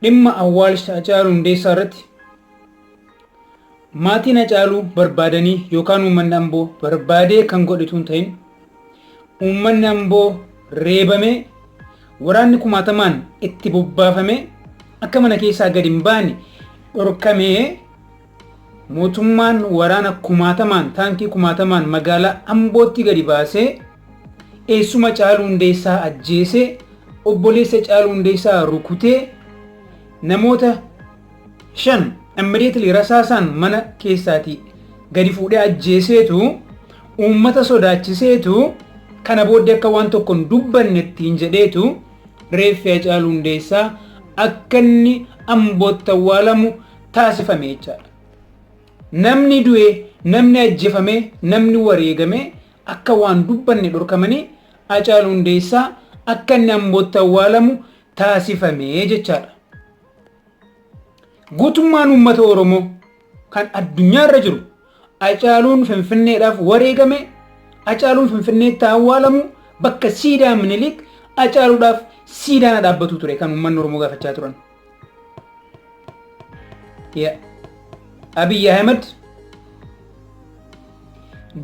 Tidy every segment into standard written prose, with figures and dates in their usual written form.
dhimma awwaalcha Hacaaluu Hundeessaa irratti maatiin Hacaaluu barbaadanii yookaan uummanni Amboo barbaadee kan godhitu hin ta'in uummanni Amboo reebame waraanni kumaatamaan itti bobbaafame akka mana keessaa gadi hin baane dhorkamee mootummaan waraana kumaatamaan taankii kumaatamaan magaalaa Ambootti gadi baasee eessuma Hacaaluu Hundeessaa ajjeesee obboleessa Hacaaluu Hundeessaa rukutee namoota 5 immediately rasaasaan mana keessaati gadi fuudhee ajjeeseetu uummata sodaachiseetu kana booddee akka waan tokko hin dubbanne ittiin jedheetu reeffi Hacaaluu Hundeessaa akka inni Ambootti awwaalamu taasifame jechaadha. Namni du'e, namni ajjeefame, namni wareegame akka waan dubbanne dhorkamanii Hacaaluu Hundeessaa akka inni Ambootti awwaalamu taasifame jechaadha. Guutummaan uummata Oromoo kan addunyaa irra jiru Hacaaluun Finfinneedhaaf wareegame, Hacaaluun Finfinneetti awwaalamu bakka siidaa Minilik Hacaaluudhaaf siidaan dhaabbatu ture kan uummanni Oromoo gaafachaa turan. Abdii Ahmed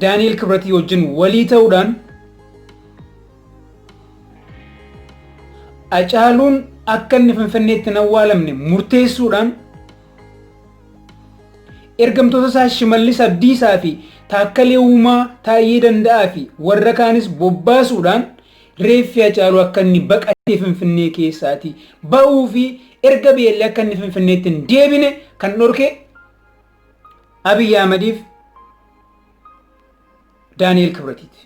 Daani'eel Kibratii wajjin walii ta'uudhaan Hacaaluun akka inni Finfinneetti hin awwaalamne murteessuudhaan ergamtoota isaa Shimallis Abdiisaa fi Taakkalee Uumaa Taayyee Danda'aa fi warra kaanis bobbaasuudhaan reeffi Hacaaluu akka inni baqatee Finfinnee keessaati ba'uu fi erga beellee akka inni Finfinneetti hin deebine kan dhorke Abdii Ahmediif Daani'eel Kibratiiti.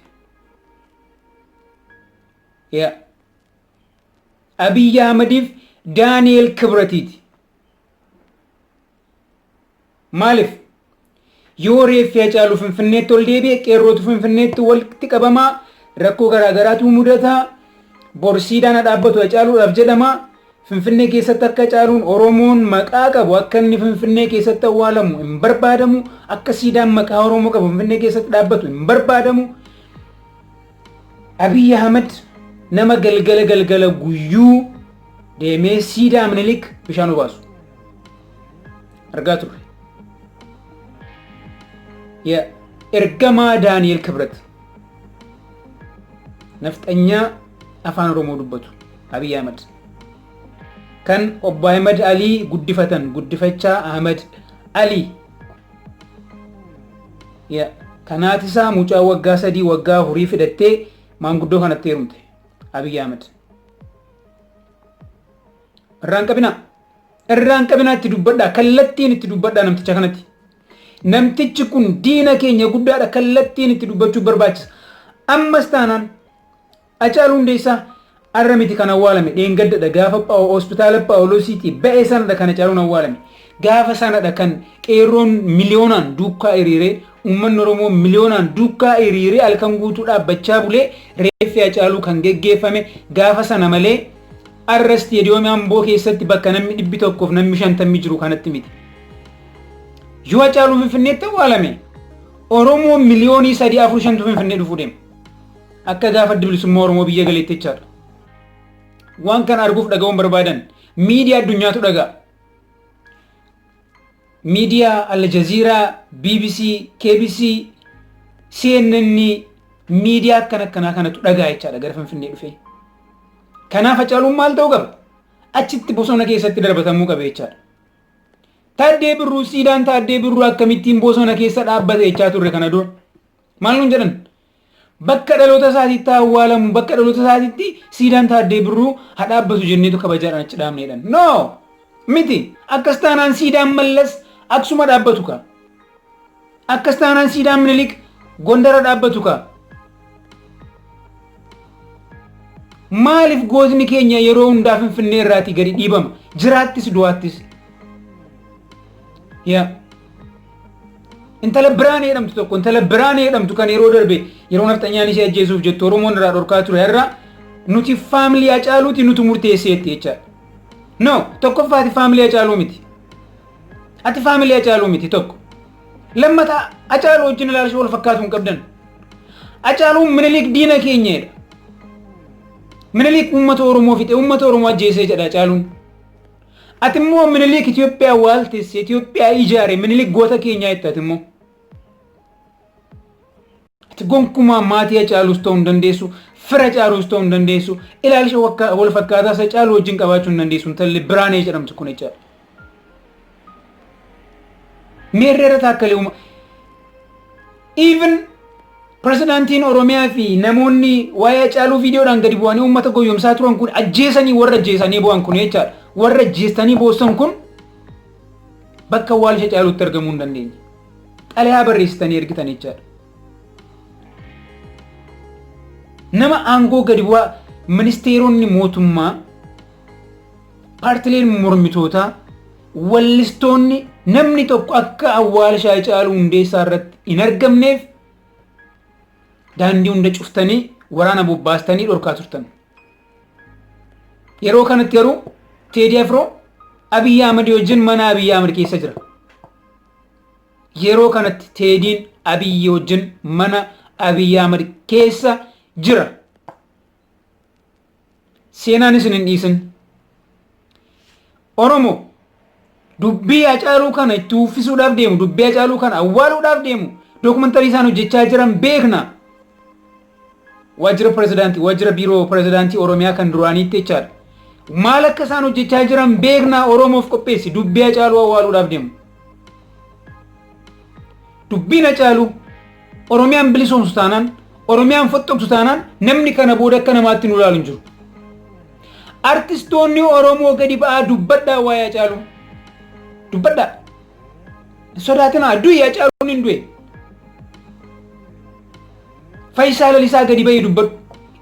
Abdii Ahmediif Daani'eel Kibratiiti. Maaliif yoo reeffi Hacaaluu Finfinneetti ol deebi'e qeerrootu Finfinneetti walitti qabamaa rakkoo garaagaraatu mudataa borsiidhaan dhaabbatu Hacaaluudhaaf jedhama. Finfinnee keessatti akka Hacaaluun Oromoon maqaa qabu akka inni Finfinnee keessatti awwaalamu hin barbaadamu, akka siidaan maqaa Oromoo qabu Finfinnee keessatti dhaabbatu hin barbaadamu. Abdii Ahmed nama galgala guyyuu deemee siidaa Minilik bishaan obaasu argaa turre. Ergamaa Daani'eel Kibrat nafxanyaa afaan Oromoo dubbatu Abdii Ahmed kan obbo Ahmed Alii guddifatan guddifachaa Ahmed Alii kanaati isaa mucaa waggaa 3 waggaa 4 fidhattee maanguddoo kanatti heerumte Abdii Ahmed. Irraan qabinaa itti dubbadhaa kallattiin itti dubbadhaa namticha kanatti. Namtichi kun diina keenya guddaadha kallattiin itti dubbachuu barbaachisa. Ammas taanaan Hacaaluu Hundeessaa arra miti kan awwaalame dheengaddadha gaafa hospitaala Phaawulosiitii ba'ee sanadha kan Hacaaluun awwaalame. Gaafa sanadha kan qeerroon miliyoonaan duukaa hiriiree uummanni Oromoo miliyoonaan duukaa hiriiree halkan guutuu dhaabbachaa bulee reeffi Hacaaluu kan geggeeffame gaafa sana malee arra isteediyoomii Amboo keessatti bakka namni 100 fi namni 50 jiru kanatti miti. Yoo Hacaaluu Finfinneetti awwaalame Oromoo miliyoonii 3-4 Finfinnee dhufuu deema. Akka gaafa bilisummaa Oromoo biyya galeetti jechaadha. Waan kana arguuf dhaga'uun barbaadan miidiyaa addunyaatu dhaga'a. Miidiyaa Al Jazeeraa, BBC, KBC, CNN miidiyaa akkanaa kanatu dhaga'a jechaadha gara Finfinnee dhufee. Kanaaf Hacaaluun maal ta'uu qaba? Achitti bosona keessatti darbatamuu qaba jechaadha. Taaddee Birruu siidaan Taaddee Birruu akkamittiin bosona keessa dhaabbate jechaa turre kana dura. Maal nuun jedhan? Bakka dhaloota isaatiitti awwaalamu bakka dhaloota isaatiitti siidaan Taaddee Birruu haa dhaabbatu jenneetu kabajaadhaan achi dhaabneedhan. No! Miti! Akkas taanaan siidaan Mallas Aksuma dhaabbatu ka. Akkas taanaan siidaan Minilik Gondara dhaabbatu ka. Maaliif gootni keenya yeroo hundaa Finfinnee irraatii gadi dhiibama? Jiraattis du'aattis. Intala biraan jedhamtu tokko intala biraan jedhamtu kan yeroo darbe yeroo nafxanyaan ishee ajjeesuuf jettu Oromoon irraa dhorkaa ture irraa nuti faamilii Hacaaluuti nuti murteesseetti jecha. No, tokkoffaati faamilii Hacaaluu miti. Ati faamilii Hacaaluu miti tokko. Lammata Hacaaluu wajjin ilaalcha wal fakkaatu hin qabdan. Hacaaluun Minilik diina keenyadha. Minilik uummata Oromoo fixe uummata Oromoo ajjeesee jedha Hacaaluun. Atimmoo Minilik Itoophiyaa waaltesse Itoophiyaa ijaare Minilik goota keenyaa itti atimmoo. Ati gonkumaa maatii Hacaaluus ta'uu hin dandeessu, fira Hacaaluus ta'uu hin dandeessu, ilaalcha wal fakkaataa isa Hacaaluu wajjin qabaachuu hin dandeessu intalli Biraanee jedhamtu kun jechaadha. Meerreera taakkalee uuma. Even Prezidaantiin Oromiyaa fi namoonni waa'ee Hacaaluu viidiyoodhaan gadi bu'anii uummata goyyomsaa turan kun ajjeesanii warra ajjeesanii bu'an kun jechaadha. Warra ajjeesanii boossan kun bakka awwaalcha Hacaaluutti argamuu hin dandeenye. Xalayaa barreessitanii ergitan jechaadha. Nama aangoo gadi bu'aa ministeeronni mootummaa, paartileen mormitootaa, wallistoonni namni tokko akka awwaalcha Hacaaluu Hundeessaa irratti hin argamneef daandii hunda cuftanii waraana bobbaastanii dhorkaa turtan. Yeroo kanatti garuu Teedii Afroo Abiyyi Ahmed wajjin mana Abiyyi Ahmed keessa jira. Yeroo kanatti Teediin Abiyyi wajjin mana Abiyyi Ahmed keessa jira. Seenaan isin hin dhiisin. Oromoo dubbii Hacaaluu kana itti uffisuudhaaf deemu, dubbii Hacaaluu kana awwaaluudhaaf deemu, dookumantarii isaan hojjechaa jiran beekna. Waajjira Pirezidaantii, waajjira biiroo Pirezidaantii Oromiyaa kan duraaniitti jechaadha. Maal akka isaan hojjechaa jiran beekna. Oromoof qopheessi dubbii Hacaaluu awwaaluudhaaf deemu. Dubbiin Hacaaluu Oromiyaan bilisoomsu taanaan, Oromiyaan foxxoqsu taanaan namni kana booda akka namaatti nu ilaalu hin jiru. Artistoonni Oromoo gadi ba'aa dubbadhaa waa'ee Hacaaluu. Dubbadhaa. Sodaatinaa du'i Hacaaluun hin du'e. Faayisaa Lalisaa gadi ba'ee dubbadhu.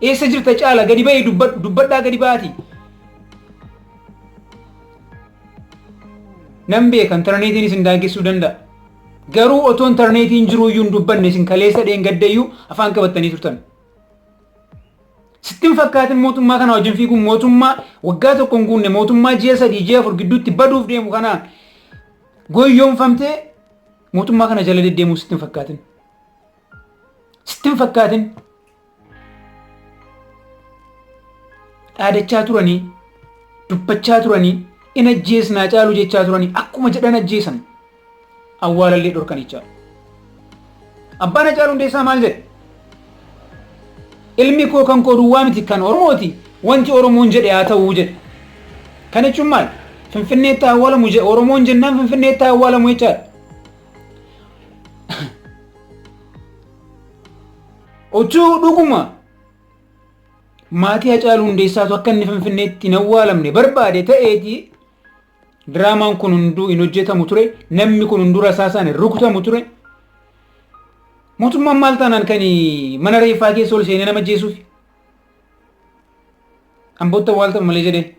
Eessa jirta Caala gadi ba'ee dubbadhu. Dubbadhaa gadi ba'aati. Nan beeka intarneetiin isin daangessuu danda'a. Garuu otoo intarneetiin jiru iyyuu hin dubbanne isin kaleessa dheengaddayyuu afaan qabattanii turtan. Sittin fakkaatin mootummaa kana wajjin fiiguun mootummaa waggaa tokko hin guunne mootummaa ji'a 3 ji'a 4 gidduutti baduuf deemu kanaan goyyoomfamtee mootummaa kana jala deddeemuu sittin fakkaatin. Sittin fakkaatin dhaadachaa turanii dubbachaa turanii in ajjeesnaa Hacaaluu jechaa turanii akkuma jedhan ajjeesan awwaalallee dhorkanichaa. Abbaan Hacaaluu Hundeessaa maal jedhe? Ilmi koo kan koo duwwaa miti kan Oromooti wanti Oromoon jedhe haa ta'uu jedhe. Kana jechuun maal? Finfinneetti awwaalamu jedhe Oromoon jennaan Finfinneetti awwaalamu jechaadha. Otuu dhuguma maatii Hacaaluu Hundeessaatu akka inni Finfinneetti hin awwaalamne barbaade ta'eeti diraamaan kun hunduu hin hojjetamu ture, namni kun hunduu rasaasaan hin rukutamu ture. Mootummaan maal taanaan kan mana reeffaa keessa ol seenee nama ajjeesuuf Ambootti awwaaltamu malee jedhee.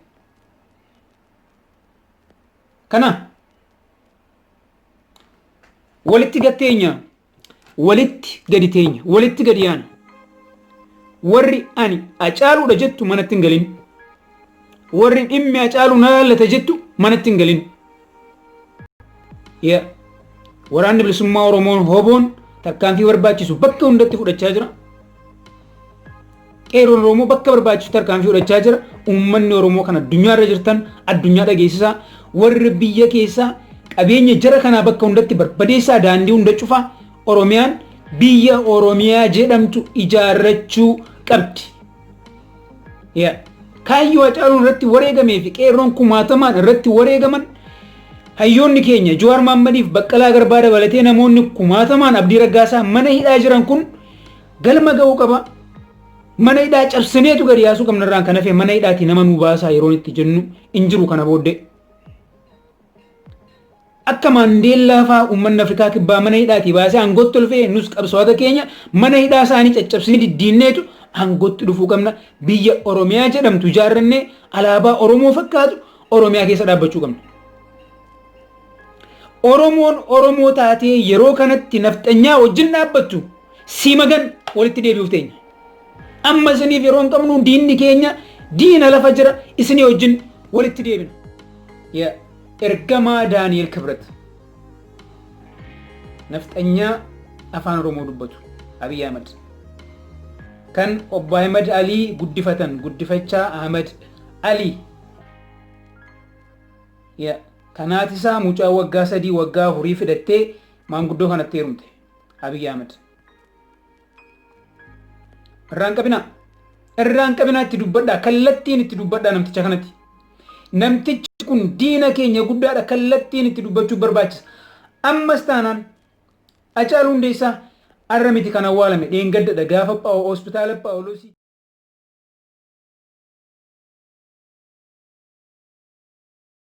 Kana walitti gatteenya, walitti gadi teenya, walitti gadi yaana. Warri ani Hacaaluudha jettu manatti hin galin. Warri dhimmi Hacaaluu na laallata jettu manatti hin galin. Waraanni bilisummaa Oromoon hoboon tarkaanfii barbaachisu bakka hundatti fudhachaa jira. Qeerroon Oromoo bakka barbaachisu tarkaanfii fudhachaa jira. Uummanni Oromoo kan addunyaarra jirtan addunyaa dhageessisaa. Warri biyya keessaa qabeenya jara kanaa bakka hundatti barbadeessaa daandii hunda cufaa Oromiyaan biyya Oromiyaa jedhamtu ijaarrachuu qabdi. Kaayyoo Hacaaluun irratti wareegamee fi qeerroon kumaatamaan irratti wareegaman hayyoonni keenya Jawaar Mahaammadiif Baqqalaa Garbaa dabalatee namoonni kumaatamaan Abdii Raggaasaa mana hidhaa jiran kun galma ga'uu qaba. Mana hidhaa cabsineetu gadi yaasuu qabna irraan kan hafe mana hidhaati nama nu baasaa yeroon itti jennu hin jiru kana booddee. Akka Maandeellaa fa'aa uummanni Afrikaa kibbaa mana hidhaati baasee aangootti ol fe'e nus qabsaa'ota keenya mana hidhaa isaanii caccabsinee diddiinneetu aangootti dhufuu qabna. Biyya Oromiyaa jedhamtu ijaarrannee alaabaa Oromoo fakkaatu Oromiyaa keessa dhaabbachuu qabna. Oromoon Oromoo taatee yeroo kanatti nafxanyaa wajjin dhaabbattu simagan walitti deebi'uuf teenya. Amma isiniif yeroo hin qabnu diinni keenya diina lafa jira isinii wajjin walitti deebina. Ergamaa Daani'el Kibret nafxanyaa afaan Oromoo dubbatu Abiy Ahmed kan Obbo Ahmed Alii guddifatan guddifachaa Ahmed Alii Kanaati isaa mucaa waggaa 3 waggaa 4 fidattee maanguddoo kanatti heerumte Abiyyi Ahmed. Irraan qabinaa itti dubbadhaa kallattiin itti dubbadhaa namticha kanatti. Namtichi kun diina keenya guddaadha kallattiin itti dubbachuu barbaachisa. Ammas taanaan Hacaaluu Hundeessaa arra miti kan awwaalame dheengadda gaafa hospitaala Phaawulos